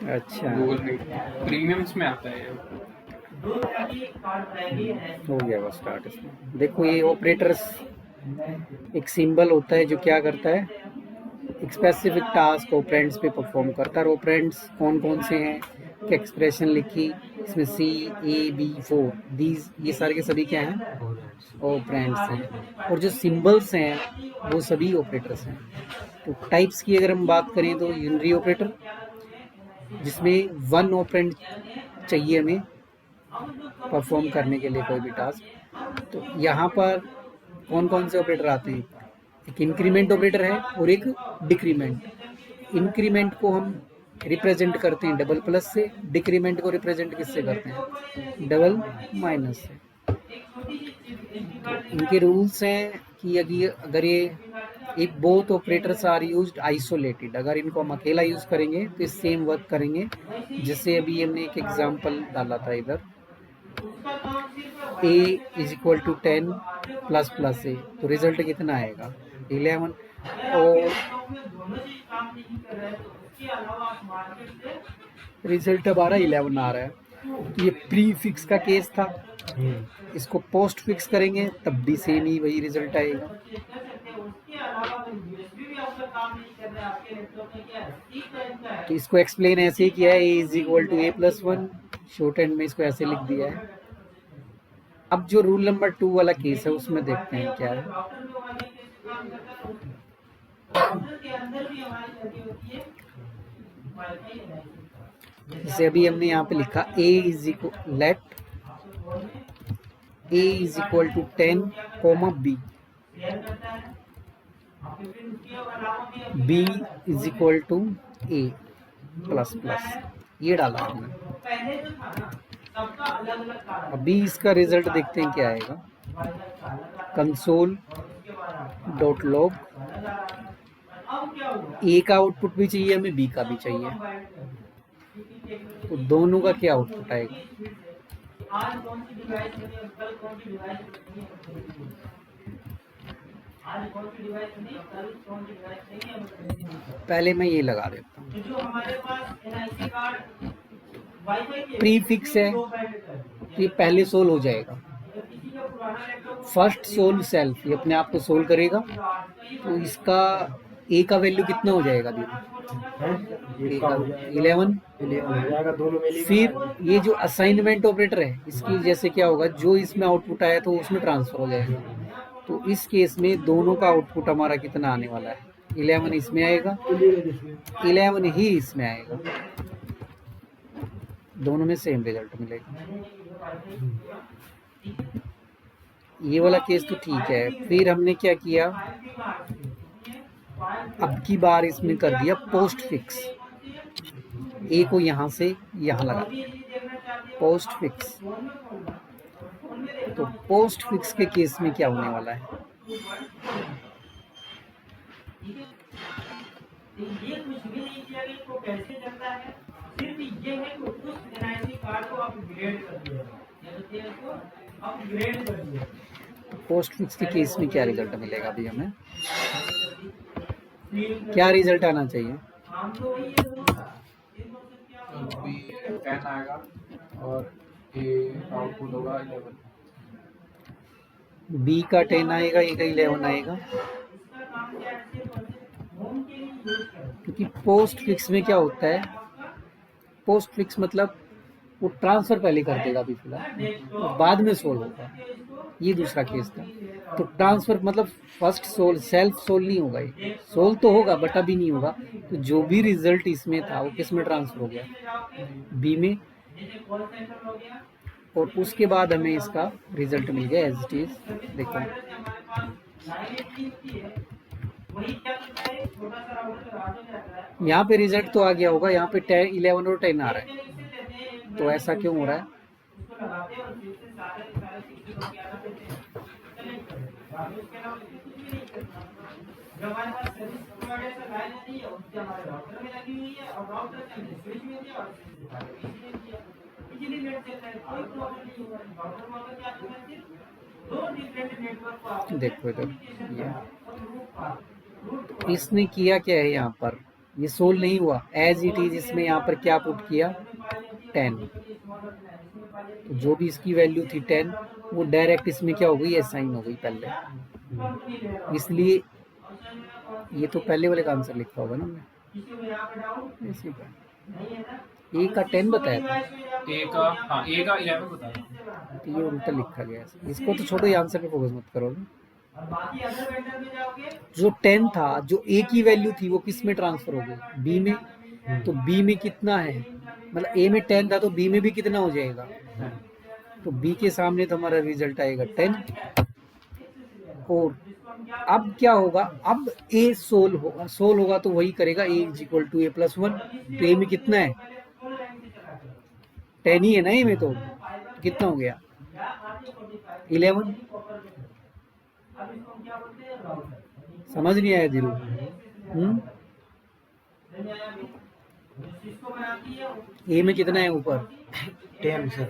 अच्छा, Google meet premiums में आता है ये। हो गया बस स्टार्ट इसमें। देखो ये ऑपरेटर्स, एक सिंबल होता है जो क्या करता है, एक स्पेसिफिक टास्क ऑपरेंड्स पे परफॉर्म करता है। और ऑपरेंड्स कौन कौन से हैं कि एक्सप्रेशन लिखी, इसमें सी ए बी फोर, दीज ये सारे के सभी क्या हैं, ऑपरेंड्स हैं। और जो सिंबल्स हैं वो सभी ऑपरेटर्स हैं। तो टाइप्स की अगर हम बात करें तो यूनरी ऑपरेटर, जिसमें वन ऑपरेंड चाहिए हमें परफॉर्म करने के लिए कोई भी टास्क। तो यहाँ पर कौन कौन से ऑपरेटर आते हैं, एक इंक्रीमेंट ऑपरेटर है और एक डिक्रीमेंट। इंक्रीमेंट को हम रिप्रेजेंट करते हैं डबल प्लस से, डिक्रीमेंट को रिप्रेजेंट किससे करते हैं, डबल माइनस से। तो इनके रूल्स हैं कि अगर ये if both operators are used isolated, अगर इनको हम अकेला यूज करेंगे तो सेम वर्क करेंगे। जैसे अभी हमने एक एग्जांपल डाला था इधर, a is equal to 10 plus plus a, तो रिजल्ट कितना आएगा 11। और रिजल्ट हमारा 11 आ रहा है। तो ये प्री फिक्स का केस था। इसको पोस्ट फिक्स करेंगे तब भी सेम ही वही रिजल्ट आएगा। तो इसको एक्सप्लेन ऐसे ही किया है, a is equal to a plus one, shorthand में इसको ऐसे लिख दिया है। अब जो रूल नंबर 2 वाला केस है उसमें देखते हैं क्या है। जैसे अभी हमने यहाँ पे लिखा a is equal let a is equal to 10 comma b, b is equal to a plus plus, ये डाला हमने। अभी इसका रिजल्ट देखते हैं क्या आएगा। कंसोल डॉट लॉग, ए का आउटपुट भी चाहिए हमें, बी का भी चाहिए, तो दोनों का क्या आउटपुट आएगा। पहले मैं ये लगा देता हूँ, प्री फिक्स है तो ये पहले सोल्व हो जाएगा। फर्स्ट सोल्व सेल्फ, ये अपने आप को सोल्व करेगा। तो इसका ए का वैल्यू कितना हो जाएगा दीदी, 11। फिर ये जो असाइनमेंट ऑपरेटर है इसकी जैसे क्या होगा, जो इसमें आउटपुट आया तो उसमें ट्रांसफर हो जाएगा। तो इस केस में दोनों का आउटपुट हमारा कितना आने वाला है, 11 इसमें आएगा, 11 ही इसमें आएगा, दोनों में सेम रिजल्ट मिलेगा। ये वाला केस तो ठीक है। फिर हमने क्या किया, अब की बार इसमें कर दिया पोस्ट फिक्स, ए को यहां से यहां लगा दिया पोस्ट फिक्स। तो पोस्ट फिक्स के केस में क्या होने वाला है, पोस्ट फिक्स के केस में क्या रिजल्ट मिलेगा, अभी हमें क्या रिजल्ट आना चाहिए, बी 10 आएगा और ए आउटपुट होगा 11। बी का 10 आएगा, ए का 11 आएगा। क्योंकि पोस्ट फिक्स में क्या होता है, पोस्ट फिक्स मतलब वो ट्रांसफर पहले कर देगा अभी फिलहाल, तो बाद में सोल्व होगा। ये दूसरा केस था। तो ट्रांसफर मतलब फर्स्ट सोल्व, सेल्फ सोल्व नहीं होगा, ये सोल्व तो होगा बट अभी नहीं होगा। तो जो भी रिजल्ट इसमें था वो किस में ट्रांसफर हो गया, बी में। और उसके बाद हमें इसका रिजल्ट मिल गया एज इट इज। देखो यहाँ पे रिजल्ट तो आ गया होगा, यहाँ पे 10, 11 और 10 आ रहा है। तो ऐसा क्यों हो रहा है, देखो इधर इसने किया क्या है, यहाँ पर ये सोल्व नहीं हुआ, एज इट इज इसमें यहाँ पर क्या पुट किया 10, तो जो भी इसकी वैल्यू थी 10 वो डायरेक्ट इसमें क्या हो गई असाइन हो गई पहले, इसलिए ये तो पहले वाले का आंसर लिखा होगा ना हमने इसी का। ए का 10 बताया था, ए का, हाँ ए का 11 बताया। तो ये उल्टा लिखा गया है। इसको तो छोड़ो, ये आंसर पे फोकस मत करो ना। जो 10 था, जो ए की वैल्यू थी वो किस में ट्रांसफर हो गई, बी में, तो बी में कितना है, मतलब ए में 10 था तो बी में भी कितना हो जाएगा, तो बी के सामने तो हमारा रिजल्ट आएगा 10। और अब क्या होगा, अब ए सोल होगा तो वही करेगा, a is equal to a plus 1, तो ए में कितना है 10 ही है ना, ए में तो कितना हो गया 11। समझ नहीं आया धीरू? ए में कितना है ऊपर 10 सर।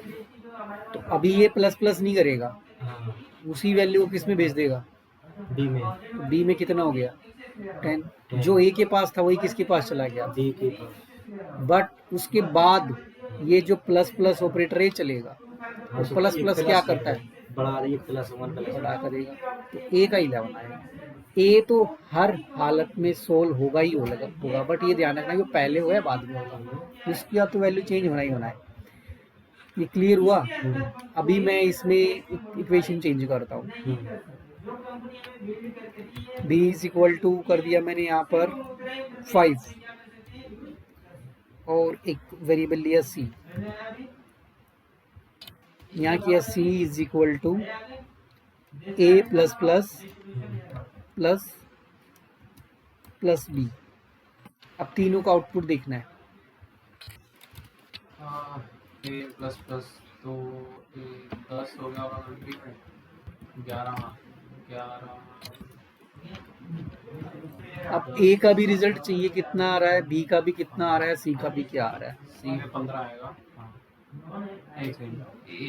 तो अभी ये प्लस प्लस नहीं करेगा, हाँ उसी वैल्यू को किस में भेज देगा, बी में। तो बी में कितना हो गया 10, जो ए के पास था वही किसके पास चला गया, बी के पास। बट उसके बाद ये जो प्लस प्लस ऑपरेटर ये चलेगा, और प्लस प्लस क्या करता है बढ़ा रही प्लस 1 प्लस बढ़ा करेगा, तो ए का 11 आएगा। ए तो हर हालत में सोल्व होगा ही होगा, बट ये ध्यान रखना कि पहले हुआ है बाद में होगा, उसकी अब तो वैल्यू चेंज होना ही होना है। ये क्लियर हुआ? अभी मैं इसमें इक्वेशन चेंज करता हूँ, b इज इक्वल टू कर दिया मैंने यहाँ पर 5 और एक वेरिएबल लिया c, यहाँ किया c is equal to a plus plus plus plus b। अब तीनों का आउटपुट देखना है, ए प्लस प्लस तो ए 10 हो गया और 11, 11। अब a का भी रिजल्ट चाहिए कितना आ रहा है, b का भी कितना आ रहा है, c का भी क्या आ रहा है। सी में 15 आएगा, हाँ एक सेकंड,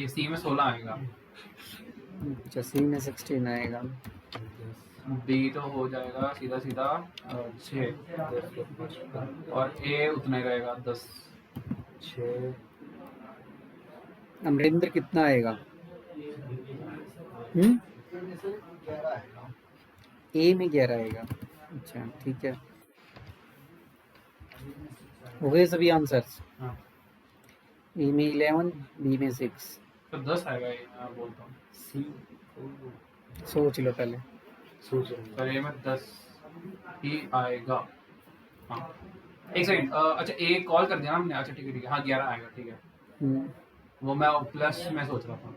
सी में 16 आएगा, अच्छा c में 16 आएगा, बी तो हो जाएगा सीधा सीधा 6, और ए उतना ही रहेगा 10। 6 अमरिंदर कितना आएगा, ए में 11 आएगा। अच्छा ठीक है, हो गए सभी आंसर्स, हाँ ए में 11, बी में 6। तो 10 आएगा ये, मैं बोलता हूँ सी सोच लो पहले, सोच रहे तो ए में 10 ही आएगा। हाँ एक सेकंड, अच्छा ए कॉल कर दिया ना हमने, अच्छा ठीक है ठीक है, हाँ 11 आएगा, ठीक है वो मैं प्लस में सोच रहा था,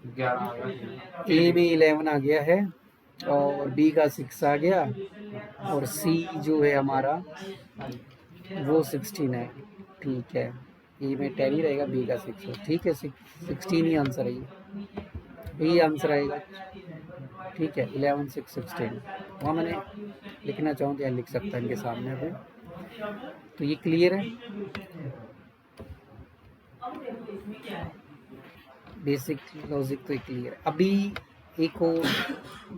11 आ गया। ए में 11 आ गया है और बी का 6 आ गया, और सी जो है हमारा वो 16 है। ठीक है, ए में 10 ही रहेगा, बी का 6 है। ठीक है, 16 ही आंसर है, यही आंसर आएगा। ठीक है, 11 6 16। वहाँ मैंने लिखना चाहूँ तो यहाँ लिख सकता है इनके सामने अभी। तो ये क्लियर है, बेसिक लॉजिक तो क्लियर है। अभी एक और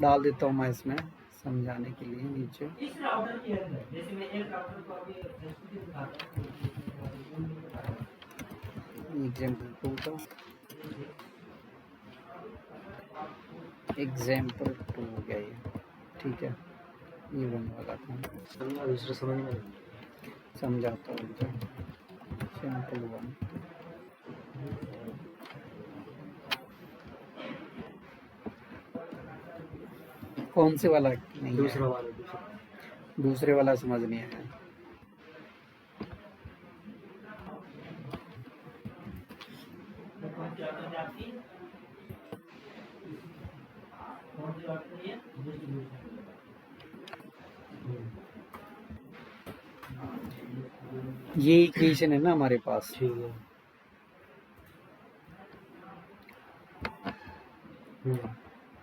डाल देता हूँ मैं इसमें समझाने के लिए नीचे। एग्जाम्पल 2 का, एग्जाम्पल 2 हो गया ये। ठीक है, ये बनने वाला था, समझा दूसरा समझ में समझाता हूँ। एग्जाम्पल 1 कौन से वाला नहीं दूसरा है? वाला दूसरे वाला समझ नहीं आया। ये इक्वेशन है ना हमारे पास, ठीक है।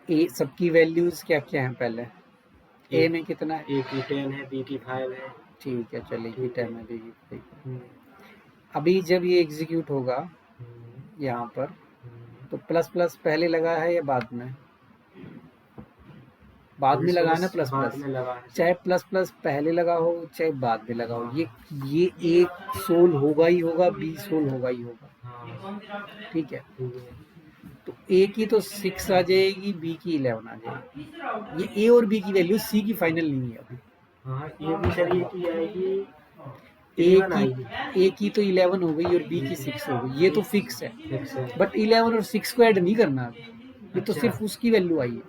ए सबकी वैल्यूज क्या क्या हैं पहले? ए में कितना है? ए की 10 है, बी की 5 है। ठीक है, चलिए 10 है, बी की 5। अभी जब ये एग्जीक्यूट होगा यहाँ पर, तो प्लस प्लस पहले लगा है या बाद में? बाद में लगाना प्लस बाद प्लस, में लगा है। चाहे प्लस प्लस पहले लगा हो चाहे बाद में लगा हो, ये एक सोल होगा ही होगा, बी सोल होगा ही होगा। हाँ ठीक है, ठीक है। तो ए की तो 6 आ जाएगी, बी की 11 आ जाएगी। ये ए और बी की वैल्यू सी की फाइनल नहीं है अभी। हाँ ये भी सर ये की आएगी ए 11 आएगी। की तो 11 हो गई और बी की 6 हो गई, ये तो फिक्स है। फिक्स है। बट 11 और 6 को ऐड नहीं करना अभी, ये तो अच्छा। सिर्फ उसकी वैल्यू आई है।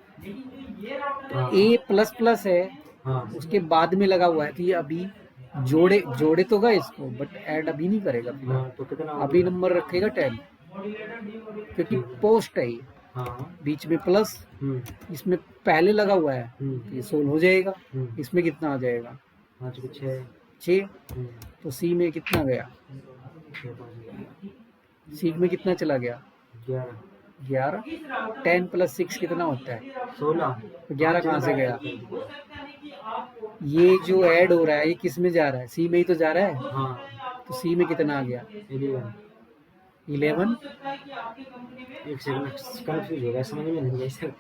हाँ ए प्लस प्लस है, हाँ उसके बाद में लगा हुआ है, तो ये अभी जोड़े तो गए इसको, बट ऐड अभी नहीं करेगा फिलहाल। हाँ तो कितना हो अभी गया? नंबर रखेगा 10, क्योंकि ठीक है। पोस्ट है ये, हाँ बीच में प्लस, हम्म इसमें पहले लगा हुआ है, तो हम्म ये 16 हो जाएगा। हम्म। इसमें कितना आ जाएगा? 5 को 6। 6। तो सी में कितना गया? 6 5 सी में कितना चला गया? 11 11। 10 प्लस 6 कितना होता है? 16। तो 11 कहाँ से गया? ये जो ऐड हो रहा है ये किस में जा रहा है? सी में ही तो जा रहा है। हाँ तो सी में कितना आ गया? 11। एक सेकंड कंफ्यूज हो गया, समझ में नहीं आया सर।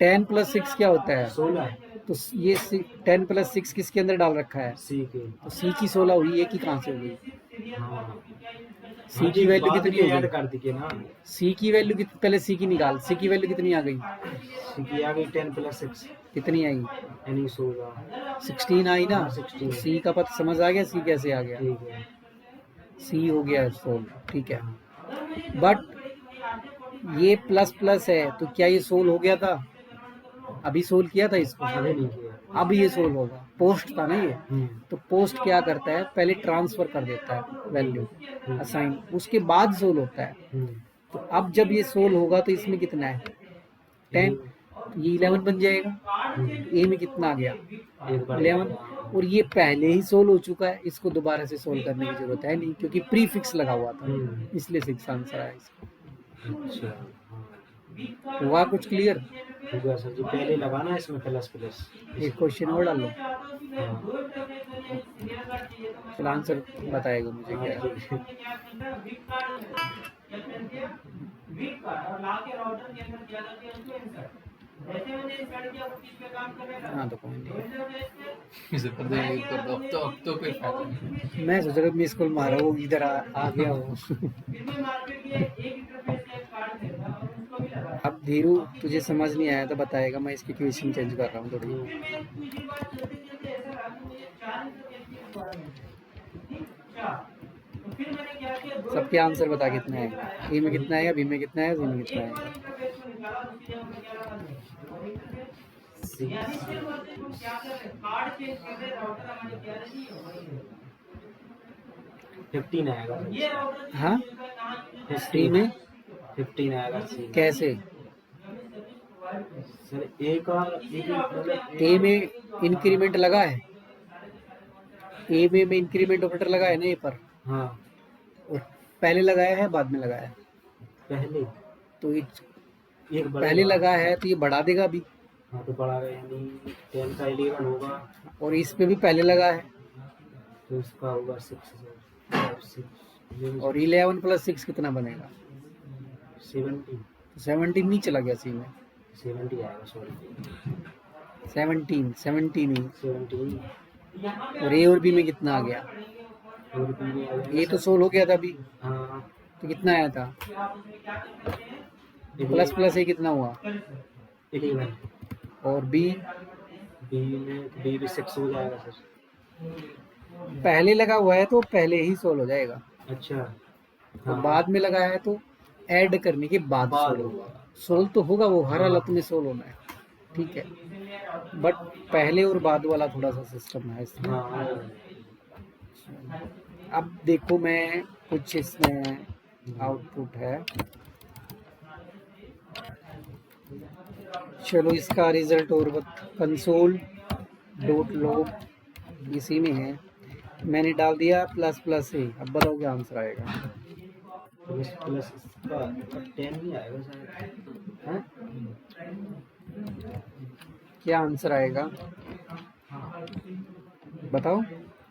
10 प्लस 6 क्या होता है? 16 तो ये 10 प्लस 6 किसके अंदर डाल रखा है? सी के। तो सी की 16 हुई, ए की कहाँ से हो गई? हाँ सी की वैल्यू बाद कितनी में हो ऐड गई? कर दी के ना। सी की वैल्यू कितनी? पहले सी की निकाल, सी की वैल्यू कितनी आ गई? सी की आ गई 10 प्लस 6 कितनी आई? यानी 16। 16 आई ना। 16। सी का पता समझ आ गया, सी कैसे आ गया? ठीक है। सी हो गया 16, ठीक है। बट ये प्लस प्लस है, तो क्या ये सोल हो गया था? अभी सोल किया था इसको, अभी नहीं किया। अब ये सोल होगा। पोस्ट था ना ये, हम्म तो पोस्ट क्या करता है? पहले ट्रांसफर कर देता है वैल्यू, असाइन, उसके बाद सोल होता है। हम्म। तो अब जब ये सोल होगा तो इसमें कितना है? 10, तो ये 11 बन जाएगा। ए में कितना आ गया? एक बार 11। और ये पहले ही सोल हो चुका है, इसको दोबारा से सोल्व करने की जरूरत है नहीं, क्योंकि प्री फिक्स लगा हुआ था, इसलिए 6 आंसर आया इसका। अच्छा हाँ। हुआ कुछ क्लियर? होगा सर जी, पहले लगाना है इसमें प्लस प्लस। एक क्वेश्चन और डाल लो, हाँ फिर आंसर बताएगा मुझे हाँ, क्या है। ठीक है। हाँ तो कोई नहीं, इसे कर दो, ये कर दो, अब तो फिर फायदा नहीं। मैं सोच रहा मिस कॉल मारा, वो इधर आ गया वो। अब धीरू तुझे समझ नहीं आया तो बताएगा, मैं इसकी क्वेश्चन चेंज कर रहा हूँ थोड़ी। सबके आंसर बता कितना है? ए में कितना है, बी में कितना है, सी में कितना है? 15 आएगा। हाँ, सी में 15 आएगा सी में। कैसे? सर ए का मतलब ए में इंक्रीमेंट लगा है, ए में इंक्रीमेंट ऑपरेटर लगा है ना ए पर, हाँ और पहले लगाया है बाद में लगाया है? पहले तो ये एक बड़ा पहले लगा है तो ये बढ़ा देगा अभी, हाँ तो बड़ा है, यानी 10 का 11 होगा, और इस पे भी पहले लगा है, तो उसका होगा 6 और 11 प्लस 6 कितना बनेगा? 17 17 नहीं चला गया सी में? 70 आएगा, सॉरी 17 ही, 17। और ए और बी में कितना आ गया? और बी में आएगा ए तो सोल हो गया था अभी, हाँ तो कितना आया था? प्लस प्लस ए कितना हुआ? 11। और बी बी भी 6 हो जाएगा सर। पहले लगा हुआ है तो पहले ही सोल हो जाएगा, अच्छा तो बाद में लगा है तो ऐड करने के बाद सोल होगा। सोल तो होगा, वो हर हालत में सोल होना है, ठीक है, बट पहले और बाद वाला थोड़ा सा सिस्टम है इसमें। हाँ अब देखो मैं कुछ इसमें आउटपुट है, चलो इसका रिजल्ट और कंसोल डॉट लॉग इसी में है, मैंने डाल दिया प्लस प्लस ए। अब बताओ क्या आंसर आएगा? प्लस प्लस इसका 10 ही आएगा शायद, हैं? क्या आंसर आएगा बताओ?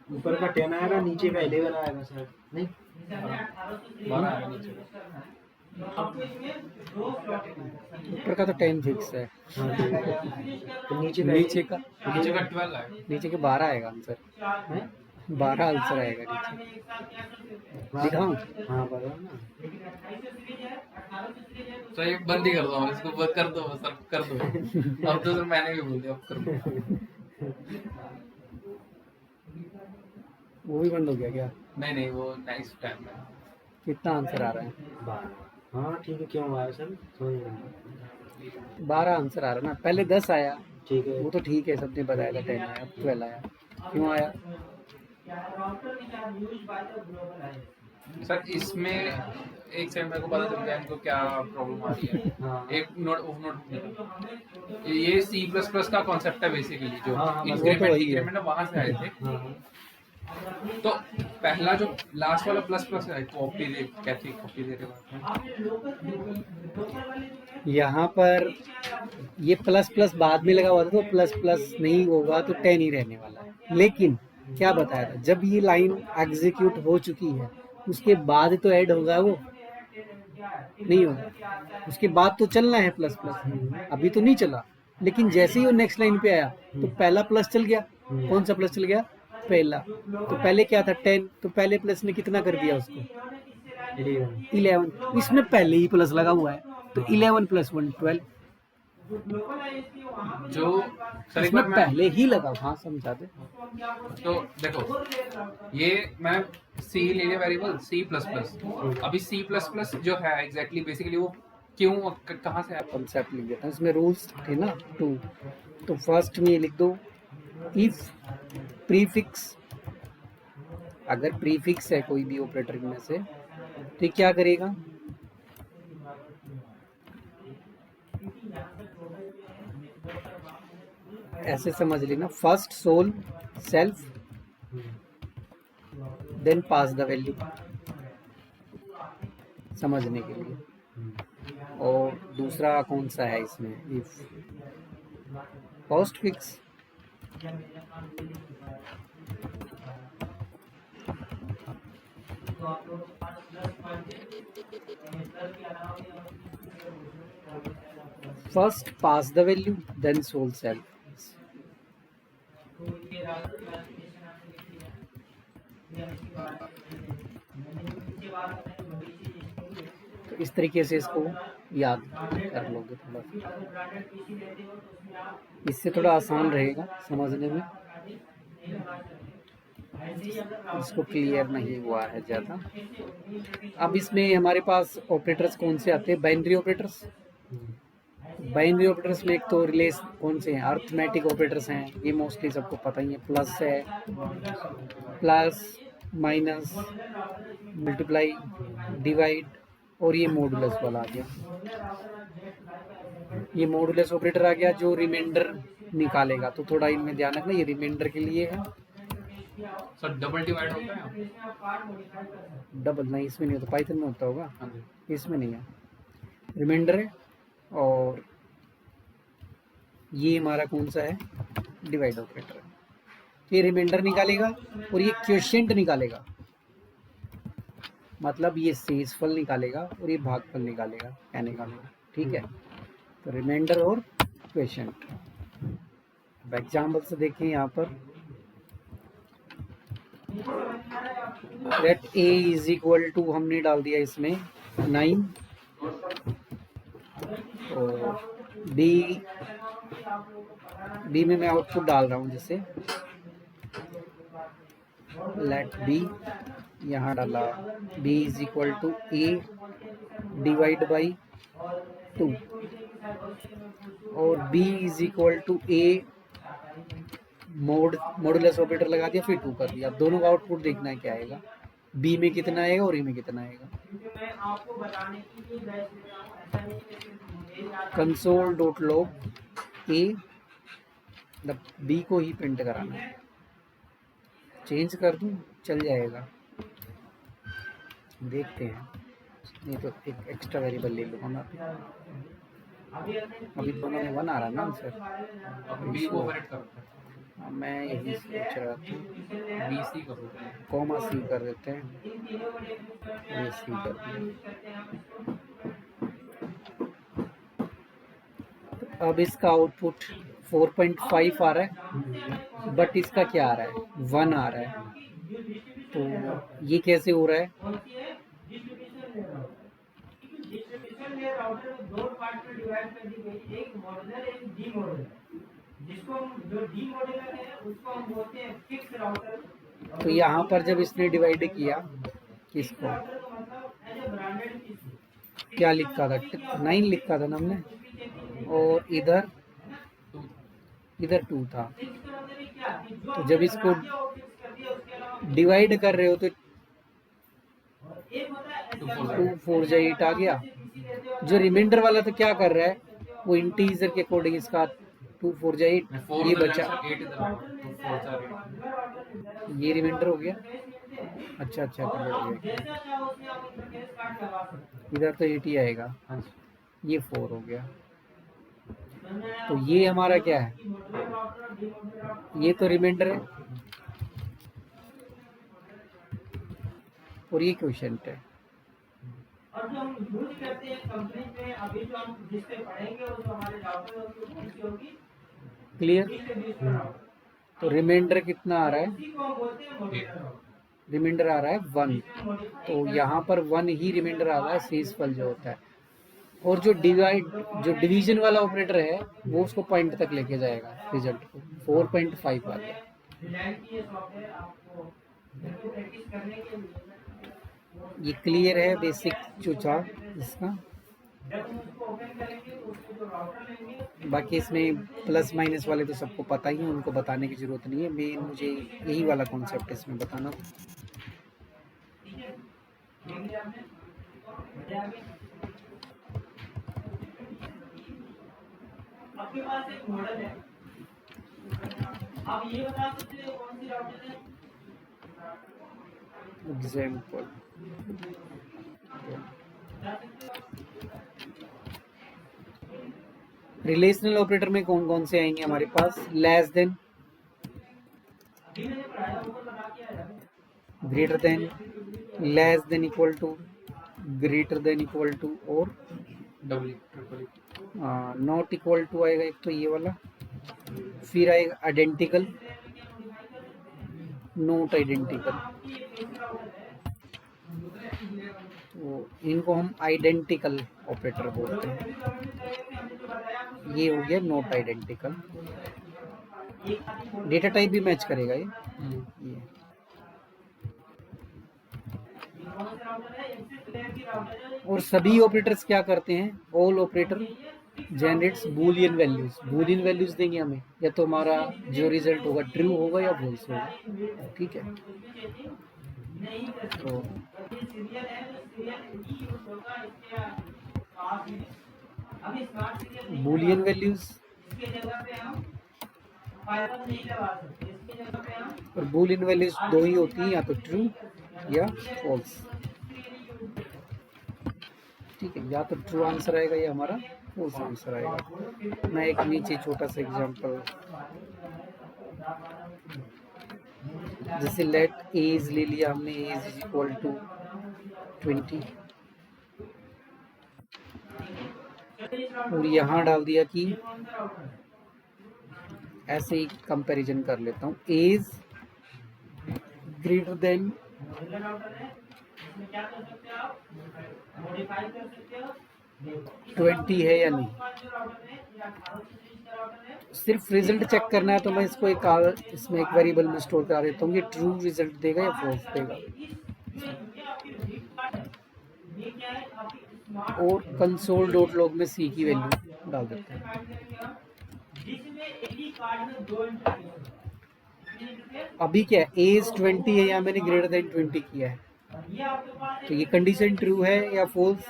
ऊपर का 10 आएगा, नीचे का 11 आएगा शायद, नहीं 12 आएगा नीचे। ऊपर का तो 10 फिक्स है, हाँ तो नीचे का नीचे का नीचे का 12 है। नीचे के 12 आएगा आंसर, है 12 आंसर आएगा नीचे। दिखाऊं? हाँ बताओ ना। तो ये बंद ही कर दो, इसको बंद कर दो, सर कर दो। अब तो सर मैंने भी बोल दिया, अब कर दो। वो भी बंद हो गया क्या? नहीं नहीं, वो नेक्स्ट टाइम में। कितना आंसर आ रहा है? 12। हाँ ठीक है, क्यों आया सर, समझ रहे हैं। 12 आंसर आ रहा ना, पहले 10 आया, ठीक है। वो तो ठीक है, सबने बताया था 10 आया, अब 12 आया, क्यों आया? सर इसमें एक सेकंड, मेरे को पता चल गया इनको क्या प्रॉब्लम आ रही है। हाँ एक नोट ये C++ का कॉन्सेप्ट है बेसिकली, जो हाँ, हाँ, बस वो तो इंक्रीमेंट वही है। डिक्रीमेंट वहां से आए थे। हाँ हाँ। तो पहला जो लास्ट वाला प्लस प्लस है, कॉपी दे कैसी कॉपी दे रहे यहाँ पर ये प्लस प्लस बाद में लगा हुआ था, तो प्लस प्लस नहीं होगा तो 10 ही रहने वाला है। लेकिन क्या बताया था, जब ये लाइन एग्जीक्यूट हो चुकी है उसके बाद तो ऐड होगा, वो नहीं होगा, उसके बाद तो चलना है प्लस प्लस, अभी तो नहीं चला। लेकिन जैसे ही वो नेक्स्ट लाइन पे आया तो पहला प्लस चल गया। कौन सा प्लस चल गया? पहला। तो पहले क्या था 10, तो पहले प्लस ने कितना कर दिया उसको? 11। इसमें पहले ही प्लस लगा हुआ है, तो 11 + 1 12, जो सर एक इसमें बार मैं पहले ही लगा। हाँ समझा दे। तो देखो, ये मैं सी ले लिया वेरिएबल C++। अभी C++ जो है एग्जैक्टली बेसिकली वो क्यों कहाँ से आया? कॉन्सेप्ट लिख देता हूँ, इसमें रूल्स थे ना 2, तो फर्स्ट में ये लिख दो इफ प्रीफिक्स, अगर प्रीफिक्स है कोई भी ऑपरेटर में से तो ये क्या करेगा? ऐसे समझ लेना, first sole self then pass the value, समझने के लिए। और दूसरा कौन सा है इसमें? If postfix, first pass the value then sole self. तो इस तरीके से इसको याद कर लोगे थोड़ा, इससे थोड़ा आसान रहेगा समझने में, इसको क्लियर नहीं हुआ है ज़्यादा। अब इसमें हमारे पास ऑपरेटर्स कौन से आते हैं? Binary operators. बाइनरी ऑपरेटर्स में एक तो रिलेस कौन से हैं? अर्थमेटिक ऑपरेटर्स हैं, ये मोस्टली सबको पता ही है। प्लस है, प्लस माइनस, मल्टीप्लाई, डिवाइड, और ये मॉडुलस वाला आ गया। ये मॉडुलस ऑपरेटर आ गया जो रिमाइंडर निकालेगा, तो थोड़ा इनमें ध्यान रखना, ये रिमाइंडर के लिए है। सर डबल डिवाइड होता है? डबल नहीं, इसमें नहीं होता, पाइथन में होता होगा, हाँ जी। इसमें नहीं है। रिमाइंडर है, और ये हमारा कौन सा है? डिवाइड ऑपरेटर है। ये रिमाइंडर निकालेगा और ये क्वोशिएंट निकालेगा, मतलब ये शेषफल निकालेगा और ये भागफल निकालेगा, क्या निकालेगा, ठीक है। तो रिमाइंडर और क्वोशिएंट। अब एग्जाम्पल से देखें यहाँ पर, लेट a = हमने डाल दिया इसमें 9, और b में मैं आउटपुट डाल रहा हूँ, जैसे लेट b, यहाँ डाला b = a डिवाइड बाई 2, और b = a मॉडुलस ऑपरेटर लगा दिया, फिर 2 कर दिया। अब दोनों का आउटपुट देखना है क्या आएगा, b में कितना आएगा और a में कितना आएगा। console.log a, मतलब b को ही प्रिंट कराना है। चेंज कर दूं, चल जाएगा, देखते हैं। नहीं तो एक एक्स्ट्रा वेरिएबल ले लूँगा मैं, अभी दोनों में 1 आ रहा है ना आंसर। बी को ओवरराइट करते हैं, मैं यही सोच रहा था, BC कर देते हैं। कॉमा c कर देते हैं, ये c कर दिया। अब इसका आउटपुट 4.5 आ रहा है, बट इसका क्या आ रहा है, 1 आ रहा है। तो ये कैसे हो रहा है? तो यहाँ पर जब इसने डिवाइड किया किसको, क्या लिखा था, 9 लिखा था ना हमने, और इधर 2 था। तो जब इसको डिवाइड कर रहे हो तो 2 4 8 आ गया। जो रिमाइंडर वाला तो क्या कर रहा है, वो इंटीजर के अकॉर्डिंग इसका 2 4 8 ये बचा, ये रिमाइंडर हो गया। अच्छा कन्वर्ट हो गया, इधर तो 8 ही आएगा, ये 4 हो गया। तो ये हमारा क्या है, ये तो रिमाइंडर है और ये क्वेश्चन है। और जो हम यूज करते हैं कंपनी में, अभी जो हम जिस पे पढ़ेंगे वो जो हमारे डॉक्टर होगी, क्लियर। तो रिमाइंडर कितना आ रहा है, रिमाइंडर आ रहा है 1। तो यहाँ पर 1 ही रिमाइंडर आ रहा है, शेषफल जो होता है। और जो डिवीजन वाला ऑपरेटर है वो उसको पॉइंट तक लेके जाएगा रिजल्ट को, 4.5 आ गया। ये क्लियर है बेसिक जो चार्ट इसका। बाकी इसमें प्लस माइनस वाले तो सबको पता ही है, उनको बताने की जरूरत नहीं है। मेन मुझे यही वाला कॉन्सेप्ट इसमें बताना था। आपके पास एक मॉडल है, आप ये बता सकते हो कौन सी राउटर है? एग्जाम्पल रिलेशनल ऑपरेटर में कौन कौन से आएंगे हमारे पास, less than, greater than, less than equal to, greater than equal to, और नॉट इक्वल टू आएगा एक तो ये वाला, फिर आएगा आइडेंटिकल, नॉट आइडेंटिकल। तो इनको हम आइडेंटिकल ऑपरेटर बोलते हैं। ये हो गया नॉट आइडेंटिकल। डेटा टाइप भी मैच करेगा ये। और सभी ऑपरेटर्स क्या करते हैं, all operator generates Boolean values. Boolean values देंगे हमें, या तो हमारा जो रिजल्ट होगा ट्रू होगा या फॉल्स होगा, ठीक है। तो बूलियन वैल्यूज, और बूलियन वैल्यूज 2 ही होती हैं, या तो ट्रू या फॉल्स, ठीक है। या तो ट्रू आंसर आएगा या हमारा फॉल्स आंसर आएगा। मैं एक नीचे छोटा सा एग्जांपल, जैसे लेट एज ले लिया हमने, एज इज इक्वल टू 20, और यहाँ डाल दिया कि ऐसे ही कंपैरिजन कर लेता हूँ, एज ग्रेटर देन 20 है या नहीं। सिर्फ रिजल्ट चेक करना है, तो मैं इसको इसमें एक वेरिएबल में स्टोर कर देता हूँ कि ट्रू रिजल्ट देगा या फॉल्स देगा। और कंसोल डॉट लॉग में सी की वैल्यू डाल देते हैं। अभी क्या है, एज 20 है या मैंने ग्रेटर देन 20 किया है, तो ये कंडीशन ट्रू है या फॉल्स,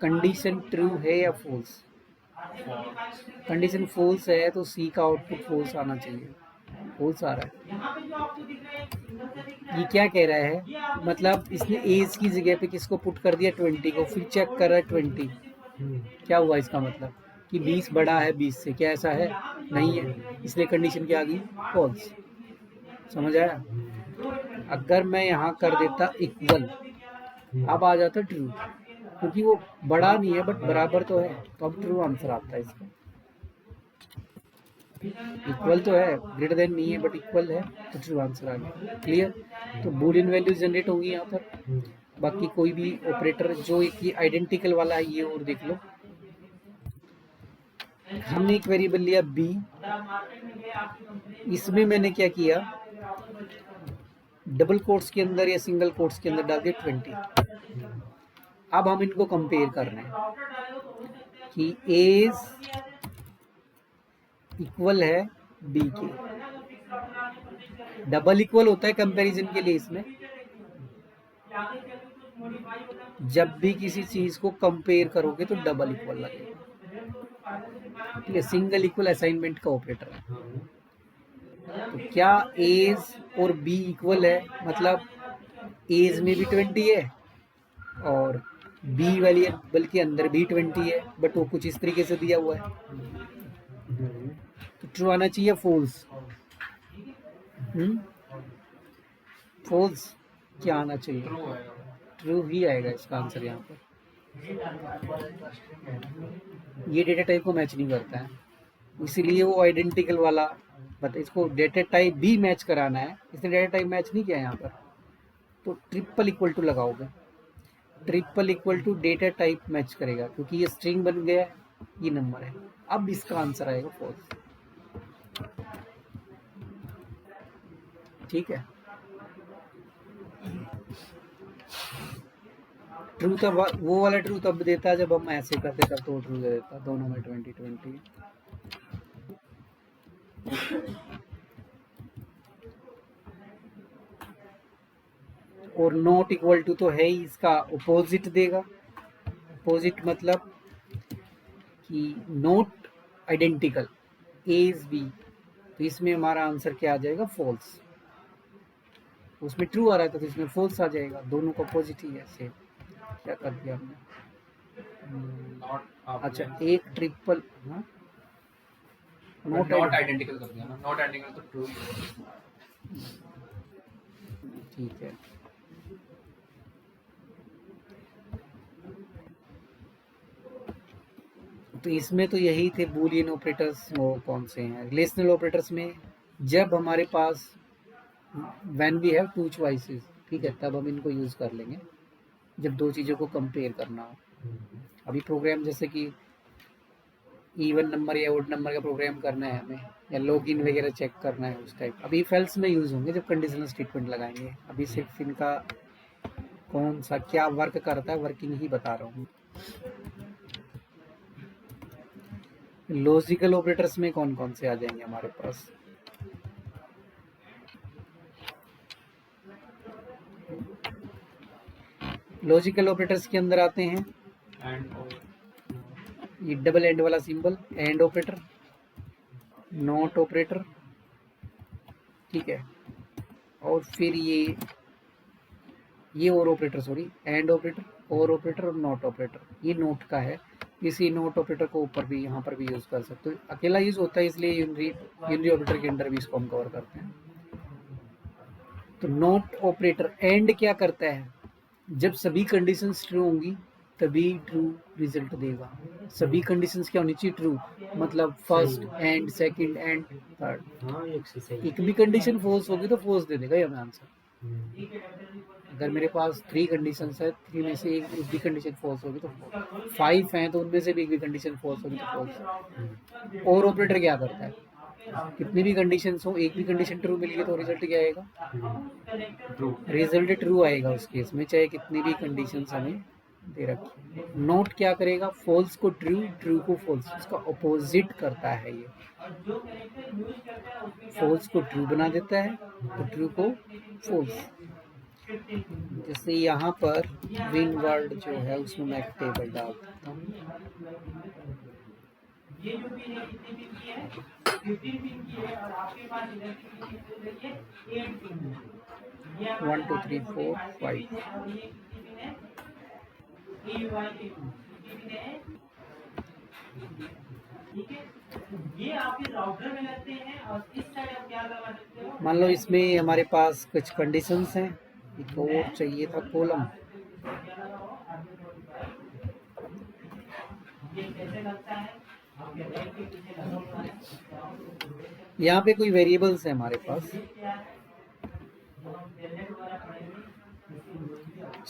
कंडीशन ट्रू है या फॉल्स। कंडीशन फॉल्स है तो सी का आउटपुट फॉल्स आना चाहिए, फॉल्स आ रहा है। ये क्या कह रहा है, मतलब इसने एज की जगह पे किसको पुट कर दिया, 20 को, फिर चेक कर रहा है 20। क्या हुआ इसका मतलब कि 20 बड़ा है 20 से, क्या ऐसा है, नहीं है, इसलिए कंडीशन क्या आ गई, फॉल्स। समझ आया। अगर मैं यहाँ कर देता इक्वल, अब आ जाता ट्रू, क्योंकि वो बड़ा नहीं है बट बराबर तो है, तो अब ट्रू आंसर आता है इसका। इक्वल तो है, ग्रेटर देन नहीं है बट इक्वल है, तो ट्रू आंसर आ गया। क्लियर? तो बूलियन वैल्यूज जनरेट होंगी यहाँ पर। बाकी कोई भी ऑपरेटर जो एक ये आइडेंटिकल वाला है ये और देख लो। हमने एक वेरिएबल लिया b, इसमें मैंने क्या किया, डबल कोट्स के अंदर या सिंगल कोट्स के अंदर डाल दिया 20। अब हम इनको कंपेयर कर रहे हैं कि एज इक्वल है बी के। डबल इक्वल होता है कंपैरिजन के लिए इसमें, जब भी किसी चीज को कंपेयर करोगे तो डबल इक्वल लगेगा। ठीक है, सिंगल इक्वल असाइनमेंट का ऑपरेटर है। तो क्या एज और बी इक्वल है, मतलब एज में भी 20 है और बी वाली बल्कि अंदर भी 20 है, बट वो कुछ इस तरीके से दिया हुआ है, तो ट्रू आना चाहिए फॉल्स। फॉल्स क्या आना चाहिए? ट्रू आएगा। ट्रू ही आएगा इसका आंसर यहाँ पर। ये डेटा टाइप को मैच नहीं करता है, इसीलिए वो आइडेंटिकल वाला, बट इसको डेटा टाइप भी मैच कराना है, इसने डेटा टाइप मैच नहीं किया यहाँ पर, तो ट्रिपल इक्वल टू लगाओगे। Triple equal to data type match करेगा, क्योंकि ये स्ट्रिंग बन गया है, ये नंबर है। अब इसका आंसर आएगा फॉल्स। ठीक है, ट्रू तब वो वाला ट्रू तब देता है जब हम ऐसे करते तब तो ट्रू दे देता, दोनों में 20-20। और नॉट इक्वल टू तो है ही, इसका अपोजिट देगा। अपोजिट मतलब कि not identical, a is b, तो इसमें हमारा आंसर क्या आ जाएगा? फॉल्स। उसमें ट्रू आ रहा था तो इसमें फॉल्स आ जाएगा, दोनों का अपोजिट ही है सेम। क्या कर दिया हमने? नॉट अच्छा, एक ट्रिपल, हाँ नॉट आइडेंटिकल कर दिया ना, नॉट आइडेंटिकल तो ट्रू। ठीक है, तो इसमें तो यही थे बूलियन ऑपरेटर्स। वो कौन से हैं? रिलेशनल ऑपरेटर्स में जब हमारे पास when we have two choices, ठीक है, तब हम इनको यूज कर लेंगे जब दो चीजों को कंपेयर करना हो। अभी प्रोग्राम जैसे कि इवन नंबर या ओड नंबर का प्रोग्राम करना है हमें, या लॉगिन वगैरह चेक करना है, उस टाइप अभी फेल्स में यूज होंगे जब कंडीशनल स्टेटमेंट लगाएंगे। अभी सिर्फ इनका कौन सा क्या वर्क करता है, वर्किंग ही बता रहा हूँ। लॉजिकल ऑपरेटर्स में कौन कौन से आ जाएंगे हमारे पास? लॉजिकल ऑपरेटर्स के अंदर आते हैं ये डबल एंड वाला symbol, and operator, not operator, ठीक है, और फिर ये और ऑपरेटर, सॉरी, एंड ऑपरेटर, और ऑपरेटर और नॉट ऑपरेटर। ये नोट का है, इसी नोट ऑपरेटर को ऊपर भी यहाँ पर भी यूज कर सकते हो। अकेला यूज होता है इसलिए यूनरी ऑपरेटर के अंदर भी इसको हम कवर करते हैं। तो नॉट ऑपरेटर एंड क्या करता है? जब सभी कंडीशंस ट्रू होंगी तभी ट्रू रिजल्ट देगा। सभी कंडीशंस क्या होनी चाहिए? ट्रू, मतलब first and second and third. हाँ, एक भी कंडीशन फॉल्स होगी तो फॉल्स दे देगा ये हमें आंसर। अगर मेरे पास 3 कंडीशंस है, 3 में से एक भी कंडीशन फॉल्स होगी तो फॉल्स, 5 हैं तो उनमें से भी एक भी कंडीशन फॉल्स होगी तो फॉल्स। और ऑपरेटर क्या करता है? कितनी भी कंडीशंस हो, एक भी कंडीशन ट्रू मिल गई तो रिजल्ट क्या आएगा? ट्रू। रिजल्ट ट्रू आएगा उस केस में, चाहे कितनी भी कंडीशंस हमें दे रखी। नोट क्या करेगा? फॉल्स को ट्रू, ट्रू को फॉल्स, इसका अपोजिट करता है। ये फॉल्स को ट्रू बना देता है तो ट्रू को फॉल्स। जैसे यहाँ पर विन वर्ड जो है उसमें मैं एक टेबल डाल देता हूँ। 1 2 3 4 5। मान लो इसमें हमारे पास कुछ कंडीशंस हैं, एक और चाहिए था कॉलम, यहाँ पे कोई वेरिएबल्स है हमारे पास,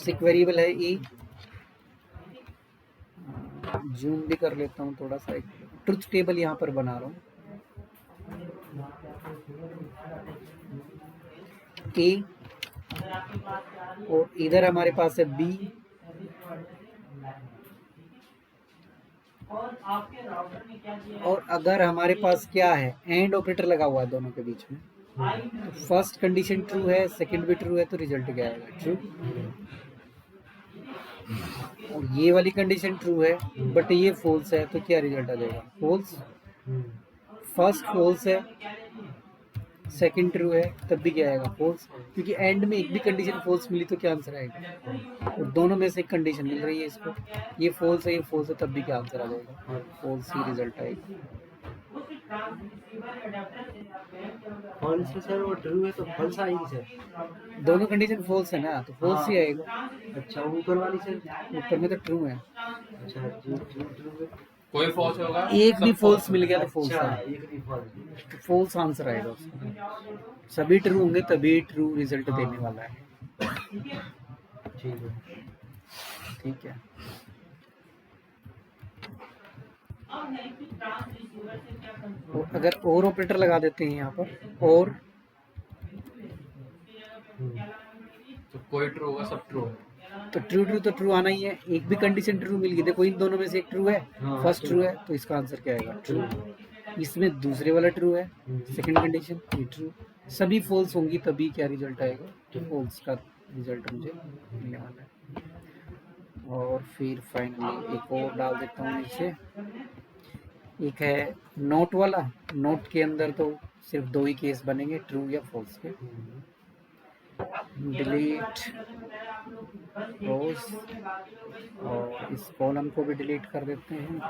एक वेरिएबल है ए, जूम भी कर लेता हूँ थोड़ा सा, एक ट्रुथ टेबल यहाँ पर बना रहा हूँ। ए और इधर हमारे पास है बी, और अगर हमारे पास क्या है, एंड ऑपरेटर लगा हुआ है दोनों के बीच में, तो फर्स्ट कंडीशन ट्रू है, सेकंड भी ट्रू है, तो रिजल्ट क्या आएगा? ट्रू। और ये वाली कंडीशन ट्रू है बट ये फॉल्स है, तो क्या रिजल्ट आ जाएगा? फॉल्स। फर्स्ट फॉल्स है, सेकंड ट्रू है, तब भी क्या आएगा? फॉल्स, क्योंकि एंड में एक भी कंडीशन फॉल्स मिली तो क्या आंसर आएगा? और दोनों में से एक कंडीशन मिल रही है इसको, ये फॉल्स है, ये फॉल्स है, तब भी क्या आंसर आ जाएगा? फॉल्स ही रिजल्ट आएगा। फॉल्स है सर, वो ट्रू है तो फॉल्स आएगी सर। दोनों कंडीशन फॉल्स है ना, तो फॉल्स ही आएगा। अच्छा, ऊपर वाली सर? ऊपर में तो ट्रू है। अच्छा, ट्रू है। कोई फॉल्स होगा, एक भी सब फॉल्स मिल गया तो फॉल्स अच्छा, है, एक भी फॉल्स। तो फॉल्स आंसर आएगा उसका। सभी ट्रू होंगे तभी ट्रू रिजल्ट देने वाला है। ठीक है। ठीक है। और अगर और ऑपरेटर लगा देते हैं यहाँ पर, और तो कोई ट्रू होगा, सब ट्रू होगा। तो ट्रू तो ट्रू आना ही है, एक भी कंडीशन ट्रू मिल गई, देखो इन दोनों में से एक ट्रू है, फर्स्ट ट्रू है, तो इसका आंसर क्या आएगा? ट्रू। इसमें दूसरे वाला ट्रू है, सेकंड कंडीशन ये ट्रू, सभी फॉल्स होंगी तभी क्या रिजल्ट आएगा? तो फॉल्स का रिजल्ट मुझे मिलने वाला है। और फिर फाइनली एक और डाल देता हूँ नीचे, एक है नोट वाला। नोट के अंदर तो सिर्फ दो ही केस बनेंगे, ट्रू या फॉल्स के। डिलीट रोज, और इस कॉलम को भी डिलीट कर देते हैं।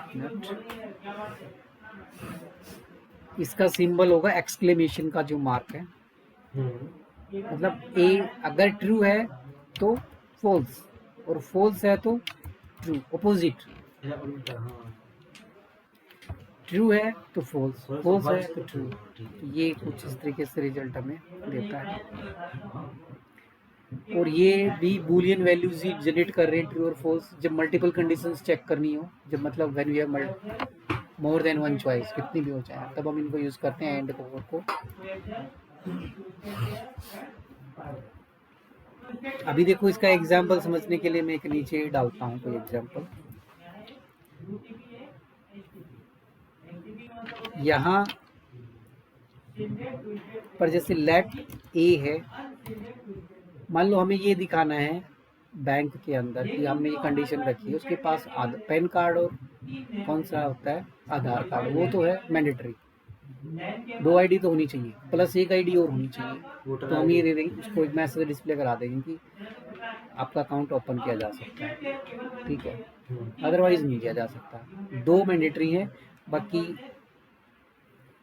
इसका सिंबल होगा एक्सक्लेमेशन का जो मार्क है, मतलब ए अगर ट्रू है तो फॉल्स, और फॉल्स है तो ट्रू, अपोजिट। ट्रू है तो फॉल्स, फॉल्स है तो ट्रू। ये कुछ इस तरीके से रिजल्ट हमें देता है। और ये भी बूलियन वैल्यूज ही जनरेट कर रहे हैं, ट्रू और फॉल्स, जब मल्टीपल कंडीशंस चेक करनी हो, जब मतलब when we have more than one choice, कितनी भी हो चाहे, तब हम इनको यूज करते हैं एंड को। अभी देखो इसका एग्जांपल समझने के लिए मैं एक नीचे डालता हूँ कोई एग्जांपल। यहाँ पर जैसे लेट ए है, मान लो हमें ये दिखाना है बैंक के अंदर कि हमने ये कंडीशन रखी है, उसके पास पैन कार्ड और कौन सा होता है, आधार कार्ड, वो तो है मैंडेटरी, 2 आईडी तो होनी चाहिए, प्लस एक आईडी और होनी चाहिए। तो हम ये दे देंगे, उसको एक मैसेज डिस्प्ले करा देंगे कि आपका अकाउंट ओपन किया जा सकता है, ठीक है, अदरवाइज नहीं किया जा सकता। 2 मैंडेटरी है, बाकी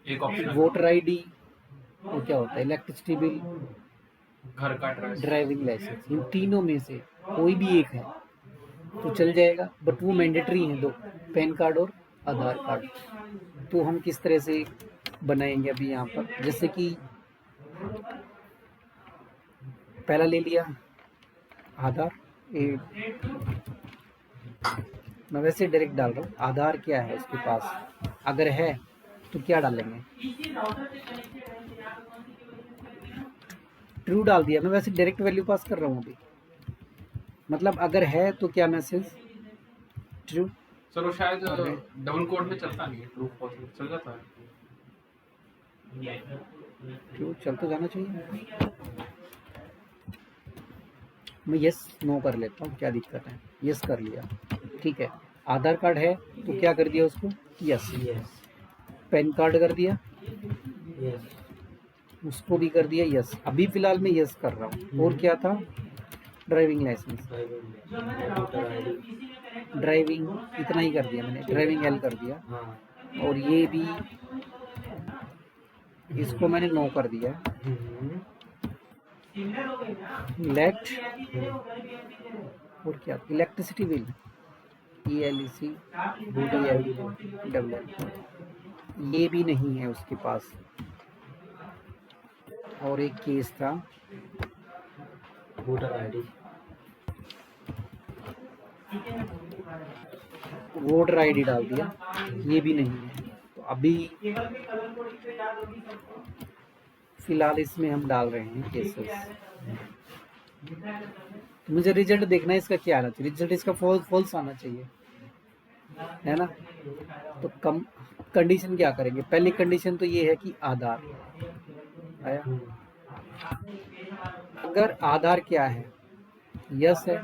एक ऑप्शन वोटर आईडी और क्या होता है, इलेक्ट्रिसिटी बिल, घर का एड्रेस, ड्राइविंग लाइसेंस, इन तीनों में से कोई भी एक है तो चल जाएगा, बट वो मैंडेटरी हैं 2, पैन कार्ड और आधार कार्ड। तो हम किस तरह से बनाएंगे अभी यहाँ पर, जैसे कि पहला ले लिया आधार, मैं वैसे डायरेक्ट डाल रहा हूँ, आधार क्या है उसके पास, अगर है तो क्या डालेंगे, ट्रू डाल दिया, मैं वैसे डायरेक्ट वैल्यू पास कर रहा हूँ अभी, मतलब अगर है तो क्या मैसेज, ट्रू। सर वो शायद डबल कोड में चलता नहीं है, ट्रू फॉल्स चल जाता है। ट्रू चल तो जाना चाहिए। मैं यस नो कर लेता हूँ, क्या दिक्कत है, यस कर लिया, ठीक है। आधार कार्ड है तो क्या कर दिया उसको, यस। पैन कार्ड कर दिया, उसको भी कर दिया यस, अभी फिलहाल मैं यस कर रहा हूँ। और क्या था, ड्राइविंग लाइसेंस, ड्राइविंग इतना ही कर दिया मैंने, ड्राइविंग एल कर दिया, और ये भी इसको मैंने नो कर दिया। लेट, और क्या, electricity bill, ELEC boot ID double ये भी नहीं है उसके पास। और एक केस था वोटर ID वोटर आईडी डाल दिया, ये भी नहीं है। तो अभी फिलहाल इसमें हम डाल रहे हैं केसेस। तो मुझे रिजल्ट देखना है इसका क्या आना चाहिए, रिजल्ट इसका फॉल्स आना चाहिए, है ना। तो कम कंडीशन क्या करेंगे, पहली कंडीशन तो ये है कि आधार आया। अगर आधार क्या है, यस है,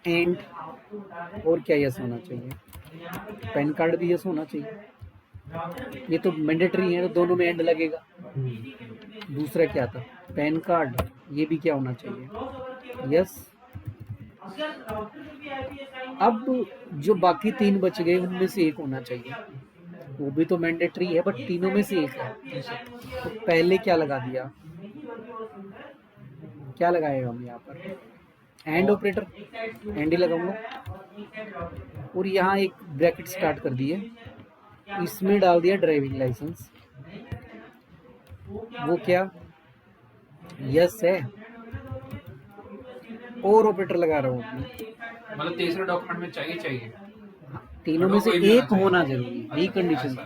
एंड और क्या यस होना चाहिए, पैन कार्ड भी यस होना चाहिए। ये तो मैंडेटरी है, तो दोनों में एंड लगेगा। दूसरा क्या था, पैन कार्ड, ये भी क्या होना चाहिए, यस। अब जो बाकी 3 बच गए उनमें से एक होना चाहिए, वो भी तो मैंडेटरी है बट तीनों में से एक है। तो पहले क्या लगा दिया, क्या लगाएगा हम यहाँ पर, एंड ऑपरेटर, एंड ही लगाऊंगा। और यहाँ एक ब्रैकेट स्टार्ट कर दिए, इसमें डाल दिया ड्राइविंग लाइसेंस, वो क्या यस है, और ऑपरेटर लगा रहा हूँ। मतलब तीसरे डॉक्यूमेंट में चाहिए तीनों में से कोई भी एक होना होना चाहिए। जरूरी है, यही कंडीशन ऐसा।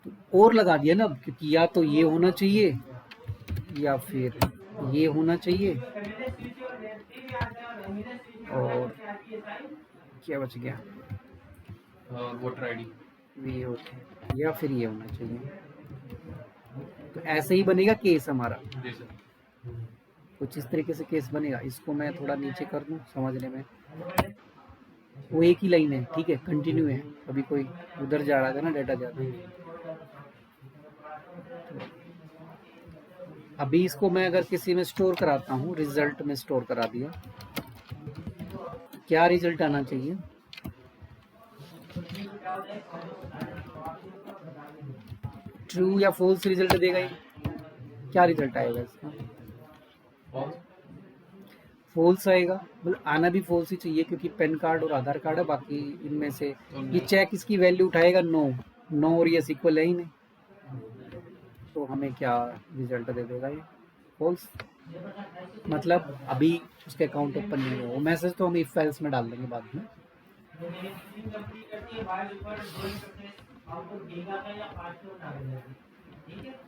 तो और लगा दिया ना, क्योंकि या तो ये होना चाहिए या फिर ये होना चाहिए, और क्या बच गया, वोटर आईडी ये होता या फिर ये होना चाहिए। तो ऐसे ही बनेगा केस हमारा, जी सर। कुछ इस तरीके से केस बनेगा। इसको मैं थोड़ा नीचे कर दूं समझने में, वो एक ही लाइन है, ठीक है, कंटिन्यू है, अभी कोई उधर जा रहा था ना डाटा जा रहा है। अभी इसको मैं अगर किसी में स्टोर कराता हूँ, रिजल्ट में स्टोर करा दिया, क्या रिजल्ट आना चाहिए, ट्रू या फॉल्स रिजल्ट देगा ये, क्या रिजल्ट आएगा इसका, फॉल्स आएगा। मतलब आना भी फॉल्स ही चाहिए, क्योंकि पैन कार्ड और आधार कार्ड है, बाकी इनमें से ये चेक इसकी वैल्यू उठाएगा नो और यस इक्वल है ही नहीं, तो हमें क्या रिजल्ट दे देगा ये, फॉल्स। मतलब अभी उसके अकाउंट ओपन नहीं है, वो मैसेज तो हम इफ फाइल्स में डाल देंगे बाद में।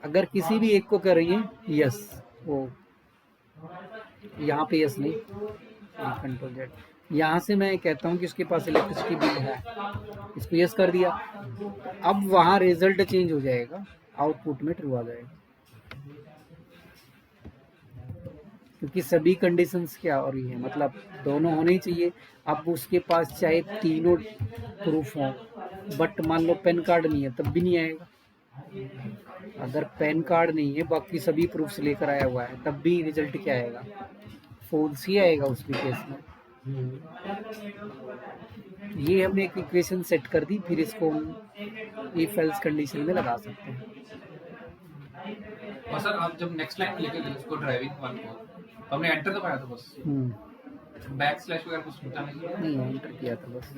अगर किसी भी एक को कर रही है यस, वो यहाँ पे यस नहीं, कंट्रोल जेड, यहाँ से मैं कहता हूँ कि उसके पास इलेक्ट्रिसिटी बिल है, इसको यस कर दिया, अब वहाँ रिजल्ट चेंज हो जाएगा, आउटपुट में ट्रू आ जाएगा, क्योंकि सभी कंडीशंस क्या हो रही है, मतलब दोनों होने ही चाहिए। अब उसके पास चाहे तीनों प्रूफ हों, बट मान लो पैन कार्ड नहीं है, तब भी नहीं आएगा। अगर पैन कार्ड नहीं है, बाकी सभी प्रूफ्स लेकर आया हुआ है, तब भी रिजल्ट क्या आएगा, फॉल्स ही आएगा उस भी केस में। ये हमने एक इक्वेशन सेट कर दी, फिर इसको हम इफ एल्स कंडीशन में लगा सकते हैं। और सर आप जब नेक्स्ट लाइन लेके गए उसको ड्राइविंग वन को, तो हमने एंटर दबाया था बस, बैक स्लैश वगैरह कुछ होता नहीं। एंटर किया था बस,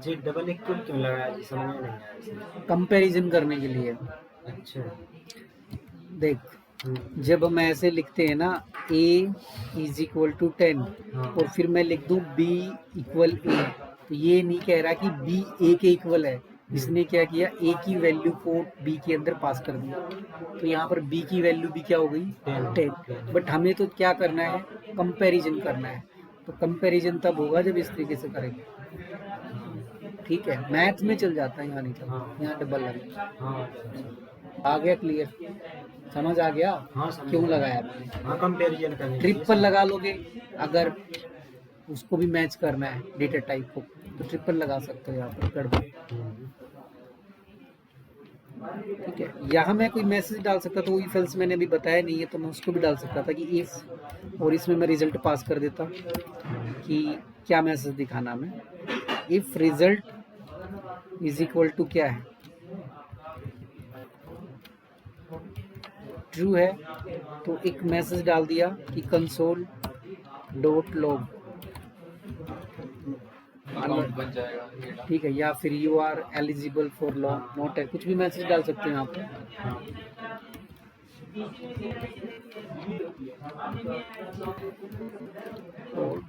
जी डबल इक्वल क्यों लगाया जी, समझ में नहीं आया इसमें। कंपैरिजन करने के लिए। अच्छा देख, जब हम ऐसे लिखते हैं ना, a इज इक्वल टू 10 और फिर मैं लिख दूं b इक्वल a, तो ये नहीं कह रहा कि b a के इक्वल है, इसने क्या किया, a की वैल्यू को b के अंदर पास कर दिया, तो यहाँ पर b की वैल्यू भी क्या हो गई 10। बट हमें तो क्या करना है, कंपैरिजन करना है, तो कंपैरिजन तब होगा जब इस तरीके से करेंगे, ठीक है। मैथ में चल जाता है, यहाँ नहीं चलता, यहाँ डबल लगे। आ गया क्लियर, समझ आ गया, हाँ, समझ क्यों गया। लगाया मैंने। हाँ कंपैरिजन करने के लिए। ट्रिपल लगा लोगे, अगर उसको भी मैच करना है डेटा टाइप को, तो ट्रिपल लगा सकते हो यहाँ पर, गड़बड़, ठीक है। यहाँ मैं कोई मैसेज डाल सकता था, वो इफ एल्स मैंने अभी बताया नहीं है, तो मैं उसको भी डाल सकता था कि इफ, और इसमें मैं रिजल्ट पास कर देता कि क्या मैसेज दिखाना हमें, if result is equal to क्या है, ट्रू है, तो एक मैसेज डाल दिया कि कंसोल डॉट लॉग, अकाउंट बन जाएगा ये डाल। ठीक है, या फिर you are eligible for loan not है, कुछ भी मैसेज डाल सकते हैं आप। हाँ। और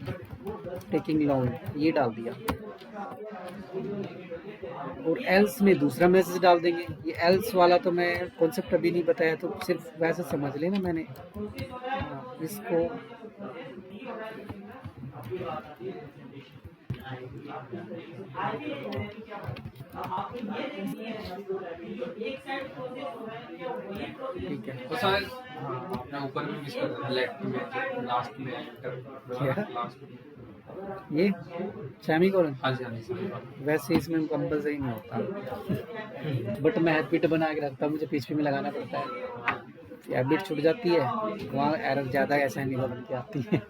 टेकिंग लोन ये डाल दिया, और एल्स में दूसरा मैसेज डाल देंगे। ये एल्स वाला तो मैं कॉन्सेप्ट अभी नहीं बताया, तो सिर्फ वैसे समझ लेना मैंने। हाँ, इसको ठीक है। तो सर आपने ऊपर में मिस कर दिया, लेफ्ट में लास्ट में क्या? लास्ट में। ये सेमीकोलन हाँ जी हाँ जी सही बात। वैसे इसमें कंपलसरी नहीं होता, बट मैं हैबिट बना के रखता हूँ, मुझे पीछे में लगाना पड़ता है। हैबिट छूट जाती है, वहाँ एरर ज़्यादा ऐसा नहीं बन के आती है।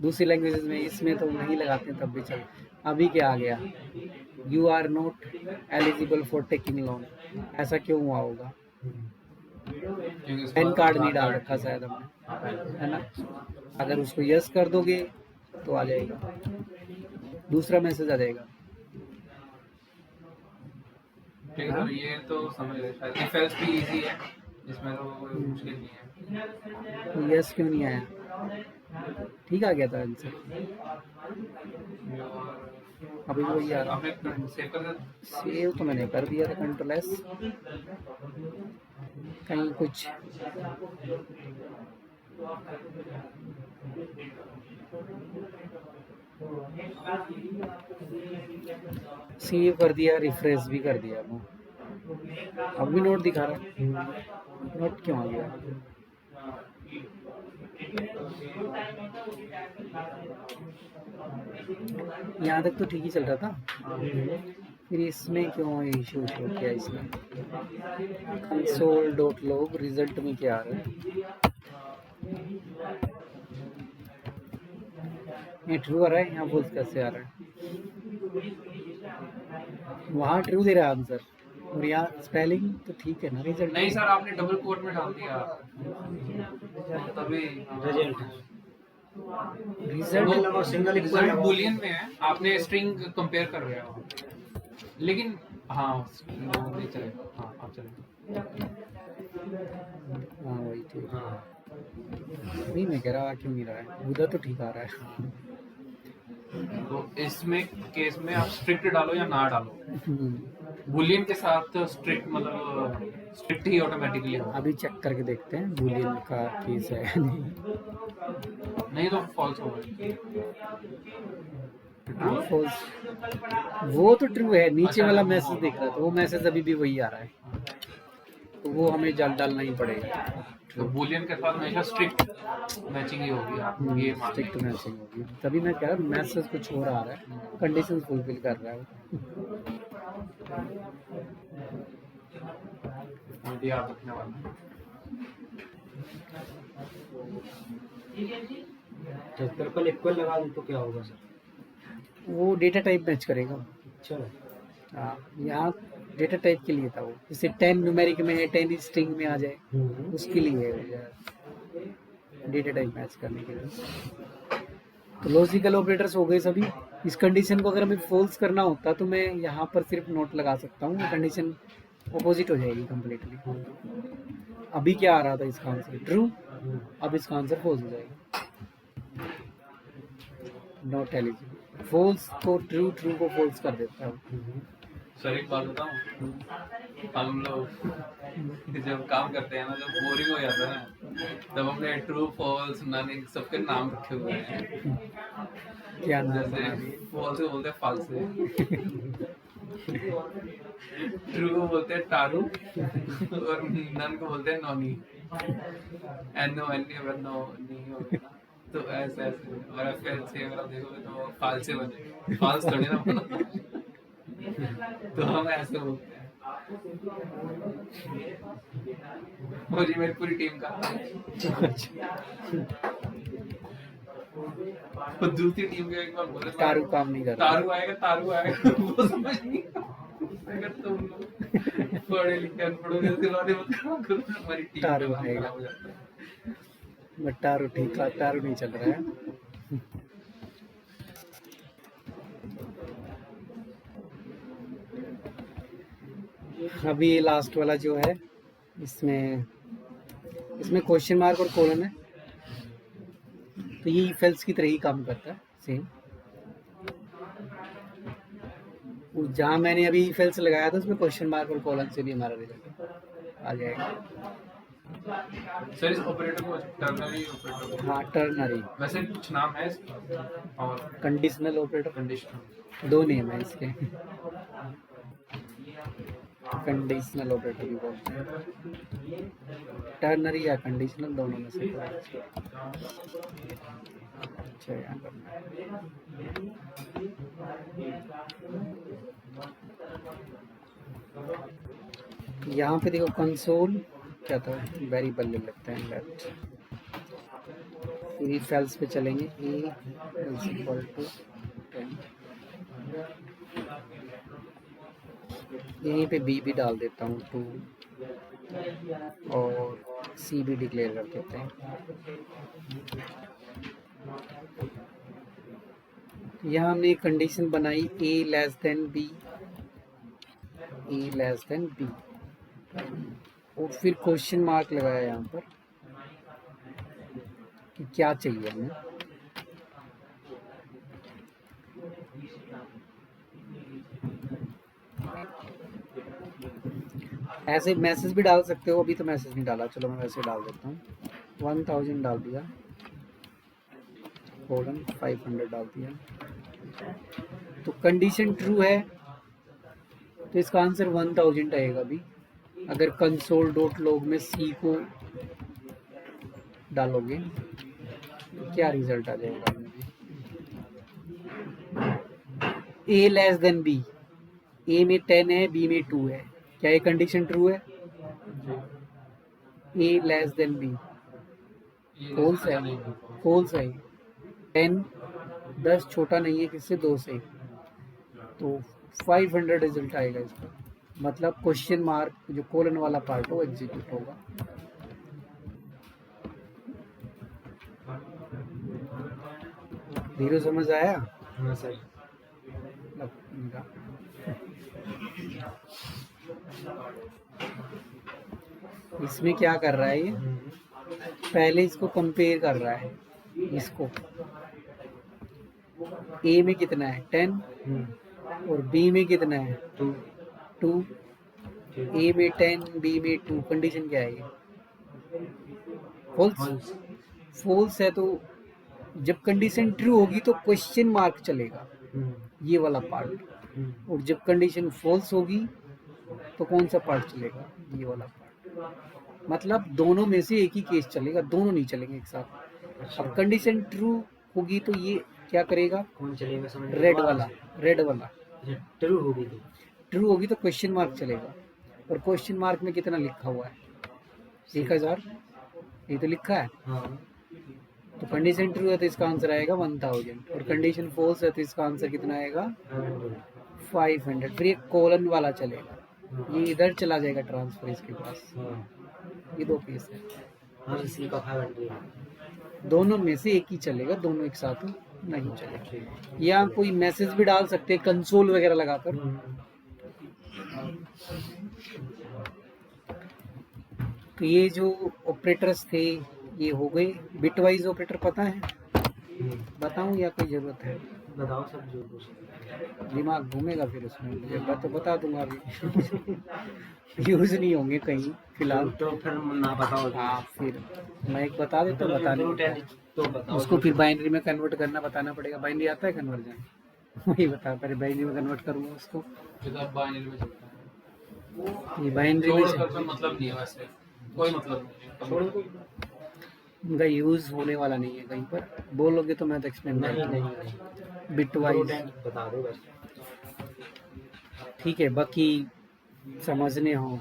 दूसरी लैंग्वेजेस में इसमें तो नहीं लगाते तब भी चल। अभी क्या आ गया, you are not eligible for taking loan, ऐसा क्यों हुआ होगा? क्योंकि उसके पैन बाद कार्ड नहीं आधार डाल कार्ड- रखा शायद हमने, हाँ, पैन- है ना? अगर उसको यस कर दोगे तो आ जाएगा, दूसरा मैसेज आ जाएगा। ठीक है सर, ये तो समझ गए शायद। इफ एल्स भी इजी है, इसमें तो कोई मुश्किल नहीं है। यस क्यों नहीं आया? ठीक आ गया था आंसर, अभी भी वही आ रहा। आपने सेव कर दिया? सेव तो मैंने कर दिया था, कंट्रोल एस। कहीं कुछ सेव कर दिया, रिफ्रेश भी कर दिया वो, अब भी नोट दिखा रहा है। नोट क्यों आ गया? यहाँ तक तो ठीक ही चल रहा था, फिर इसमें क्यों इशू शो किया? इसमें कंसोल डॉट लॉग रिजल्ट में क्या आ रहा है? ये ट्रू आ रहा है, यहाँ फॉल्स कैसे आ रहा है? वहाँ ट्रू दे रहा है आंसर, और यहाँ स्पेलिंग तो ठीक है ना रिजल्ट? नहीं सर, आपने डबल कोट में डाल दिया तभी result result single single equal result Boolean में है, आपने स्ट्रिंग कंपेयर कर रहे हो। लेकिन हाँ वो नहीं चलेगा। हाँ आप चलेगा। हाँ वही ठीक। हाँ नहीं मैं कह रहा क्यों नहीं रहा है, उधर तो ठीक आ रहा है। तो इसमें केस में आप स्ट्रिक्ट डालो या ना डालो, बुलियन के साथ स्ट्रिक्ट मतलब स्ट्रिक्ट ही ऑटोमेटिकली होगा। अभी चेक करके देखते हैं बूलियन का केस है या नहीं। नहीं तो फॉल्स होगा। हाँ फॉल्स, वो तो ट्रू है, नीचे अच्छा, वाला हाँ, मैसेज देख रहा था, वो मैसेज अभी भी वही आ रहा है, तो वो हमें डालना ही पड़ेगा। तो बुलियन के साथ हमेशा स्ट्रिक्ट मैचिंग ही होगी। आप ये मान स्ट्रिक्ट मैचिंग होगी, तभी मैं कह रहा हूँ मैसेज कुछ हो रहा है, कंडीशन फुलफिल कर रहा है। लीजिए आप रखने वाला। तो ट्रिपल इक्वल लगा दूं तो क्या होगा सर? वो डेटा टाइप मैच करेगा। अच्छा हाँ यहाँ डेटा टाइप के लिए था वो, जैसे 10 न्यूमेरिक में है, 10 स्ट्रिंग में आ जाए, उसके लिए डेटा टाइप मैच करने के लिए। तो लॉजिकल ऑपरेटर्स हो गए सभी। इस कंडीशन को अगर हमें फॉल्स करना होता तो मैं यहाँ पर सिर्फ नोट लगा सकता हूँ, कंडीशन अपोजिट हो जाएगी कम्प्लीटली। अभी क्या आ रहा था इसका आंसर ट्रू, अब इसका आंसर फॉल्स हो जाएगा, नॉट एलिजिबल। फॉल्स को ट्रू, ट्रू को फॉल्स कर देता है। सर एक बात बताऊं, हम लोग जब काम करते हैं ना, जब बोरिंग हो जाता है ना, तब हमने ट्रू फॉल्स नन सबके नाम रखे हुए हैं। क्या नाम जैसे बना दिए? फॉल्स को बोलते हैं फालसे, ट्रू को बोलते हैं टारू, और नन को बोलते हैं नॉनी। एनो एनी अगर नो नहीं होगा ना, तो ऐसे ऐसे। और फिर से अगर आप देखोगे तो फालसे बने, फाल्स थोड़ी ना बना। तो हम ऐसे बोलते हैं। और ये मेरी पूरी टीम का। तो दूसरी टीम के एक बार बोले तारू काम नहीं करता। तारू आएगा, तारू आएगा। वो समझ नहीं अगर तुम लोग पढ़े लिखे अनपढ़ों के दिलवाने मत करो, हमारी टीम तारू का नाम आएगा। खराब हो जाता है। बट तारू ठीक है, तारू नहीं चल रहा है। अभी ये लास्ट वाला जो है, इसमें क्वेश्चन मार्क और कोलन है, तो ये इफ-एल्स की तरह ही काम करता है सेम। जहाँ मैंने अभी इफ-एल्स लगाया था उसमें क्वेश्चन मार्क और कोलन से भी हमारा रिजल्ट आ जाएगा। सर इस ऑपरेटर को टर्नरी ऑपरेटर, हाँ, टर्नरी। वैसे कुछ नाम है इसका? और कंडीशनल ऑपरेटर, कंडीशनल, 2 नेम है इसके। कंडीशनल ऑपरेटर भी बोलते हैं, टर्नरी या कंडीशनल, दोनों में से कोई। अच्छा, यहाँ करना है। यहाँ पे देखो कंसोल क्या था, वेरिएबल ले लेते हैं लेफ्ट, फिर इफ-एल्स पे चलेंगे, ए इज इक्वल टू 10, यहीं पे बी भी डाल देता हूँ 2, और सी भी डिक्लेयर कर देते हैं। यहाँ हमने एक कंडीशन बनाई, ए लेस देन बी, ए लेस देन बी, और फिर क्वेश्चन मार्क लगाया यहाँ पर कि क्या चाहिए हमें। ऐसे मैसेज भी डाल सकते हो, अभी तो मैसेज नहीं डाला, चलो मैं वैसे डाल देता हूँ। 1000 डाल दिया, कोलन 500 डाल दिया, तो कंडीशन ट्रू है तो इसका आंसर 1000 आएगा। अभी अगर कंसोल डॉट लॉग में सी को डालोगे तो क्या रिजल्ट आ जाएगा? ए लेस देन बी, ए में 10 है, बी में 2 है, क्या ये कंडीशन ट्रू है? ए लेस देन बी, फॉल्स है, फॉल्स है। 10 10 छोटा नहीं है किससे? 2 से, तो 500 रिजल्ट आएगा इसका। मतलब क्वेश्चन मार्क जो कोलन वाला पार्ट हो एग्जीक्यूट होगा। धीरे समझ आया? हाँ सर। इसमें क्या कर रहा है ये? पहले इसको कंपेयर कर रहा है, इसको ए में कितना है 10 और बी में कितना है 2, ए में 10 बी में 2, कंडीशन क्या है ये? फॉल्स, फॉल्स है। तो जब कंडीशन ट्रू होगी तो क्वेश्चन मार्क चलेगा, ये वाला पार्ट, और जब कंडीशन फॉल्स होगी तो कौन सा पार्ट चलेगा? ये वाला पार्ट। मतलब दोनों में से एक ही केस चलेगा, दोनों नहीं चलेंगे एक साथ। अब कंडीशन ट्रू होगी तो ये क्या करेगा? कौन चलेगा समझ? रेड वाला, रेड वाला। ट्रू होगी तो ट्रू होगी तो क्वेश्चन मार्क चलेगा, और क्वेश्चन मार्क में कितना लिखा हुआ है? 1000, ये तो लिखा है। हाँ। तो कंडीशन ट्रू है तो इसका आंसर आएगा 1000, और कंडीशन फॉल्स है तो इसका आंसर कितना आएगा? 500। फिर ये कोलन वाला चलेगा, ये इधर चला जाएगा ट्रांसफर इसके पास। ये 2 केस है, हाँ इसी का 500। दोनों में से एक ही चलेगा, दोनों एक साथ नहीं चलेगा। या कोई मैसेज भी डाल सकते हैं कंसोल वगैरह लगाकर। तो ये जो ऑपरेटर्स थे ये हो गए। बिटवाइज ऑपरेटर पता है? बताऊं या कोई जरूरत है? बताओ सब जो कुछ। दिमाग घूमेगा फिर उसमें, मुझे तो बता दूंगा अभी। यूज नहीं होंगे कहीं फिलहाल, तो फिर ना बताओ। हाँ, फिर मैं एक बता देता हूँ, बताने तो बताओ उसको फिर बाइनरी में कन्वर्ट करना बताना पड़ेगा। बाइनरी आता है कन्वर्जन? वही बता, पहले बाइनरी में कन्वर्ट करूंगा उसको। जो बाइनरी में चलता है, ये बाइनरी में मतलब नहीं है, वैसे कोई मतलब नहीं है, उनका यूज होने वाला नहीं है कहीं पर। बोलोगे तो मैं तो एक्सप्लेन कर नहीं बिटवाइज बता दो बस। ठीक है, बाकी समझने हो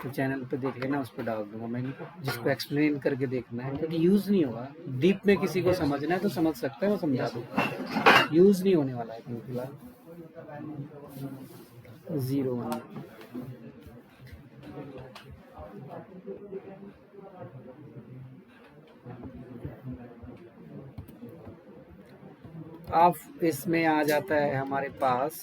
तो चैनल पे देख लेना, उस पर डाल दूंगा मैं, जिसको एक्सप्लेन करके देखना है, क्योंकि यूज नहीं होगा। डीप में किसी को समझना है तो समझ सकता है, वो समझा दूंगा। यूज नहीं होने वाला है कहीं फिलहाल। 0 1 अब इसमें आ जाता है हमारे पास